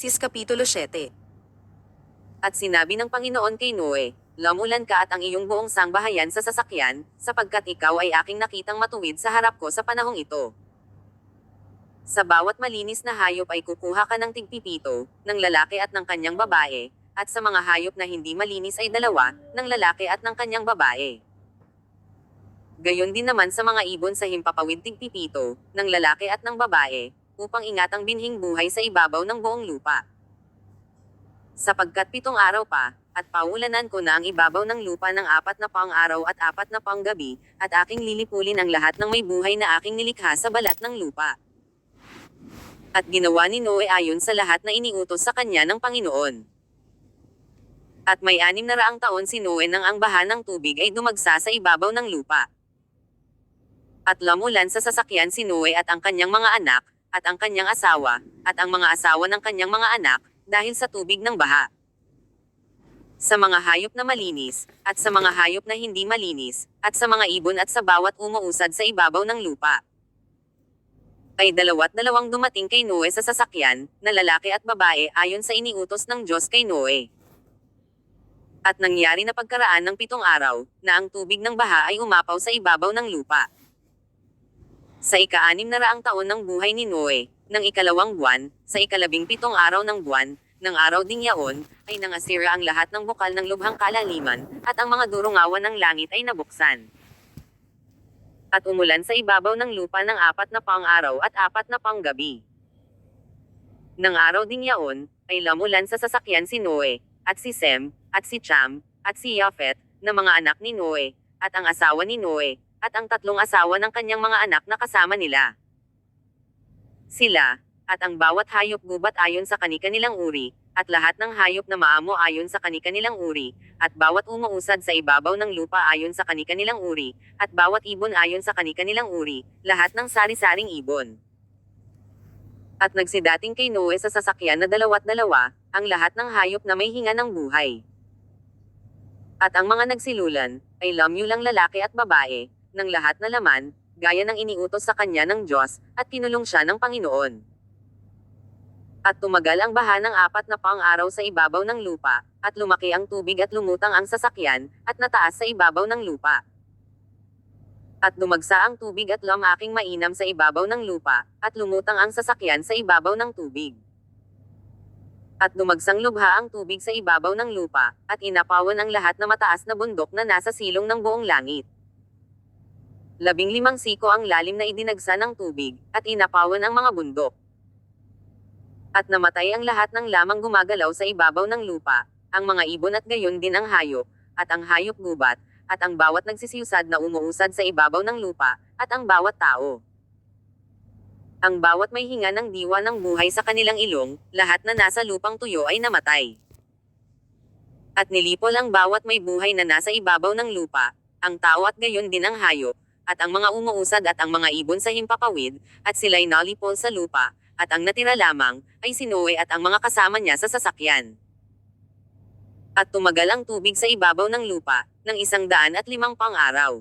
Sis Kapitulo 7. At sinabi ng Panginoon kay Noe, "Lamulan ka at ang iyong buong sangbahayan sa sasakyan, sapagkat ikaw ay aking nakitang matuwid sa harap ko sa panahong ito. Sa bawat malinis na hayop ay kukuha ka ng tigpipito, ng lalaki at ng kanyang babae, at sa mga hayop na hindi malinis ay dalawa, ng lalaki at ng kanyang babae. Gayon din naman sa mga ibon sa himpapawid tigpipito, ng lalaki at ng babae, upang ingatang binhing buhay sa ibabaw ng buong lupa. Sapagkat 7 araw pa, at paulanan ko na ang ibabaw ng lupa ng 4 na pang araw at 4 na pang gabi, at aking lilipulin ang lahat ng may buhay na aking nilikha sa balat ng lupa." At ginawa ni Noe ayon sa lahat na iniutos sa kanya ng Panginoon. At may 600 taon si Noe nang ang baha ng tubig ay dumagsa sa ibabaw ng lupa. At lamulan sa sasakyan si Noe at ang kanyang mga anak, at ang kanyang asawa, at ang mga asawa ng kanyang mga anak, dahil sa tubig ng baha. Sa mga hayop na malinis, at sa mga hayop na hindi malinis, at sa mga ibon at sa bawat umuusad sa ibabaw ng lupa. Ay 22 dumating kay Noe sa sasakyan, na lalaki at babae ayon sa iniutos ng Diyos kay Noe. At nangyari na pagkaraan ng 7 araw, na ang tubig ng baha ay umapaw sa ibabaw ng lupa. Sa ika-600 taon ng buhay ni Noe, ng ikalawang buwan, sa ika-17 araw ng buwan, ng araw ding yaon, ay nangasira ang lahat ng bukal ng lubhang kalaliman, at ang mga durungawan ng langit ay nabuksan. At umulan sa ibabaw ng lupa ng 4 na pang araw at 4 na pang gabi. Ng araw ding yaon, ay lamulan sa sasakyan si Noe, at si Sem, at si Cham, at si Yafet, na mga anak ni Noe, at ang asawa ni Noe, at ang 3 asawa ng kanyang mga anak na kasama nila. Sila, at ang bawat hayop gubat ayon sa kani-kanilang uri, at lahat ng hayop na maamo ayon sa kani-kanilang uri, at bawat umuusad sa ibabaw ng lupa ayon sa kani-kanilang uri, at bawat ibon ayon sa kani-kanilang uri, lahat ng sari-saring ibon. At nagsidating kay Noe sa sasakyan na 2-2, ang lahat ng hayop na may hinga ng buhay. At ang mga nagsilulan, ay lamyulang lalaki at babae, ng lahat na laman, gaya ng iniutos sa kanya ng Diyos, at kinulong siya ng Panginoon. At tumagal ang baha ng 4 na pang araw sa ibabaw ng lupa, at lumaki ang tubig at lumutang ang sasakyan, at nataas sa ibabaw ng lupa. At dumagsa ang tubig at aking mainam sa ibabaw ng lupa, at lumutang ang sasakyan sa ibabaw ng tubig. At dumagsang lubha ang tubig sa ibabaw ng lupa, at inapawan ang lahat na mataas na bundok na nasa silong ng buong langit. 15 siko ang lalim na idinagsa ng tubig, at inapawan ang mga bundok. At namatay ang lahat ng lamang gumagalaw sa ibabaw ng lupa, ang mga ibon at gayon din ang hayop, at ang hayop gubat, at ang bawat nagsisiusad na umuusad sa ibabaw ng lupa, at ang bawat tao. Ang bawat may hinga ng diwa ng buhay sa kanilang ilong, lahat na nasa lupang tuyo ay namatay. At nilipol ang bawat may buhay na nasa ibabaw ng lupa, ang tao at gayon din ang hayop, at ang mga umuusad at ang mga ibon sa himpapawid, at sila'y nalipol sa lupa, at ang natira lamang, ay si Noe at ang mga kasama niya sa sasakyan. At tumagal ang tubig sa ibabaw ng lupa, ng 105 pang araw.